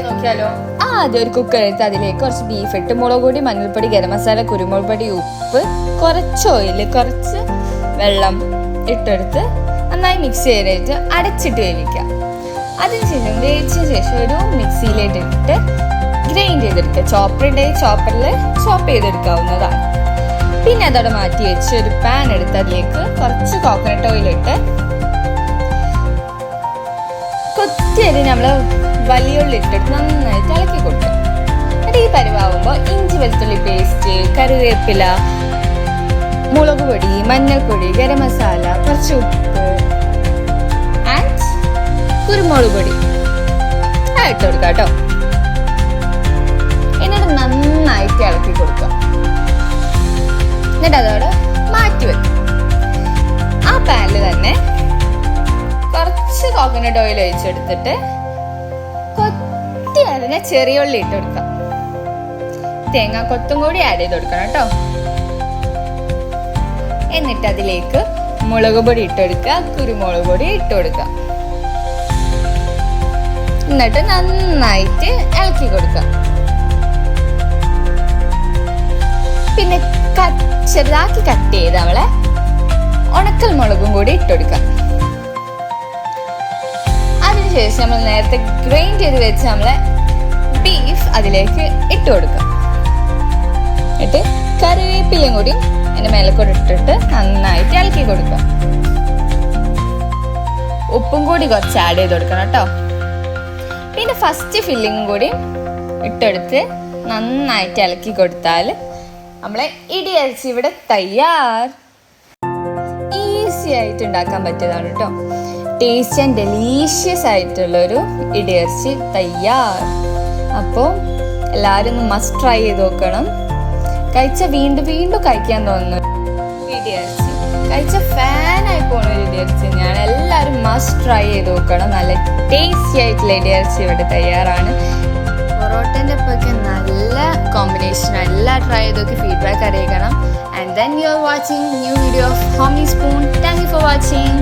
നോക്കിയാലോ. ആദ്യം ഒരു കുക്കർ എടുത്ത് അതിലേക്ക് കുറച്ച് ബീഫ് ഇട്ട് മുളക് പൊടി, മഞ്ഞൾപ്പൊടി, ഗരം മസാല, കുരുമുളക് പൊടി, ഉപ്പ്, കുറച്ച് ഓയിൽ, കുറച്ച് വെള്ളം ഇട്ടെടുത്ത് നന്നായി മിക്സ് ചെയ്തിട്ട് അടച്ചിട്ട് വേവിക്കാം. അതിനുശേഷം വേവിച്ച ശേഷം ഒരു മിക്സിയിലിട്ടിട്ട് ഗ്രൈൻഡ് ചെയ്തെടുക്കുക. ചോപ്പറിൽ ചോപ്പ് ചെയ്തെടുക്കാവുന്നതാണ്. പിന്നെ അതോടെ മാറ്റി വെച്ച് ഒരു പാൻ എടുത്ത് അതിലേക്ക് കുറച്ച് കോക്കനട്ട് ഓയിൽ ഇട്ട് കൊത്തിയരി നമ്മൾ വലിയ ഉള്ളി ഇട്ടിട്ട് നന്നായിട്ട് ഇളക്കി കൊടുക്കുക. എന്നിട്ട് ഈ പരിവാകുമ്പോൾ ഇഞ്ചി വെളുത്തുള്ളി പേസ്റ്റ്, കറിവേപ്പില, മുളക് പൊടി, മഞ്ഞൾപ്പൊടി, ഗരം മസാല, കുറച്ച് ഉപ്പ് ആൻഡ് കുരുമുളക് പൊടി ഇട്ട് കൊടുക്കുക കേട്ടോ. എന്നിട്ട് നന്നായിട്ട് ഇളക്കി കൊടുക്കുക. എന്നിട്ട് അതോടെ മാറ്റി വെക്കും. ആ പാനിൽ തന്നെ കുറച്ച് കോക്കനട്ട് ഓയിൽ ഒഴിച്ചെടുത്തിട്ട് കൊത്തി അതിനെ ചെറിയ ഉള്ളി ഇട്ട് കൊടുക്കാം. തേങ്ങ കൊത്തും കൂടി ആഡ് ചെയ്ത് കൊടുക്കണം കേട്ടോ. എന്നിട്ട് അതിലേക്ക് മുളക് പൊടി ഇട്ടെടുക്കുക, കുരുമുളക് പൊടി ഇട്ട് കൊടുക്കുക. എന്നിട്ട് നന്നായിട്ട് ഇളക്കി കൊടുക്കുക. പിന്നെ ചെറുതാക്കി കട്ട് ചെയ്ത് നമ്മളെ ഉണക്കൽ മുളകും കൂടി ഇട്ടുകൊടുക്കാം. അതിനുശേഷം നമ്മൾ നേരത്തെ ഗ്രൈൻഡ് ചെയ്ത് വെച്ച് നമ്മളെ ബീഫ് അതിലേക്ക് ഇട്ട് കൊടുക്കാം. എന്നിട്ട് കറിവേപ്പിലയും കൂടി അതിന്റെ മേലെ കൂടി ഇട്ടിട്ട് നന്നായിട്ട് ഇളക്കി കൊടുക്കാം. ഉപ്പും കൂടി കുറച്ച് ആഡ് ചെയ്ത് കൊടുക്കണം കേട്ടോ. പിന്നെ ഫസ്റ്റ് ഫില്ലിങ്ങും കൂടി ഇട്ടെടുത്ത് നന്നായിട്ട് ഇളക്കി കൊടുത്താൽ നമ്മളെ ഇടിയിറച്ചി ഇവിടെ തയ്യാർ. ഈസി ആയിട്ട് ഉണ്ടാക്കാൻ പറ്റിയതാണ് കേട്ടോ. ടേസ്റ്റി ആൻഡ് ഡെലീഷ്യസ് ആയിട്ടുള്ളൊരു ഇടിയിറച്ചി തയ്യാർ. അപ്പോൾ എല്ലാവരും ഒന്ന് മസ്റ്റ് ട്രൈ ചെയ്ത് നോക്കണം. കഴിച്ച വീണ്ടും വീണ്ടും കഴിക്കാൻ തോന്നുന്നു ഇടിയിറച്ചി. കഴിച്ച ഫാനായി പോകുന്ന ഒരു ഇടിയിറച്ചി ഞാൻ. എല്ലാവരും മസ്റ്റ് ട്രൈ ചെയ്ത് നോക്കണം. നല്ല ടേസ്റ്റി ആയിട്ടുള്ള ഇടിയിറച്ചി ഇവിടെ തയ്യാറാണ്. പൊറോട്ടൻ്റെ ഒപ്പൊക്കെ നല്ല കോമ്പിനേഷൻ. എല്ലാം ട്രൈ ചെയ്തൊക്കെ ഫീഡ്ബാക്ക് അറിയിക്കണം. And then you are watching new video of Homi spoon. Thank you for watching.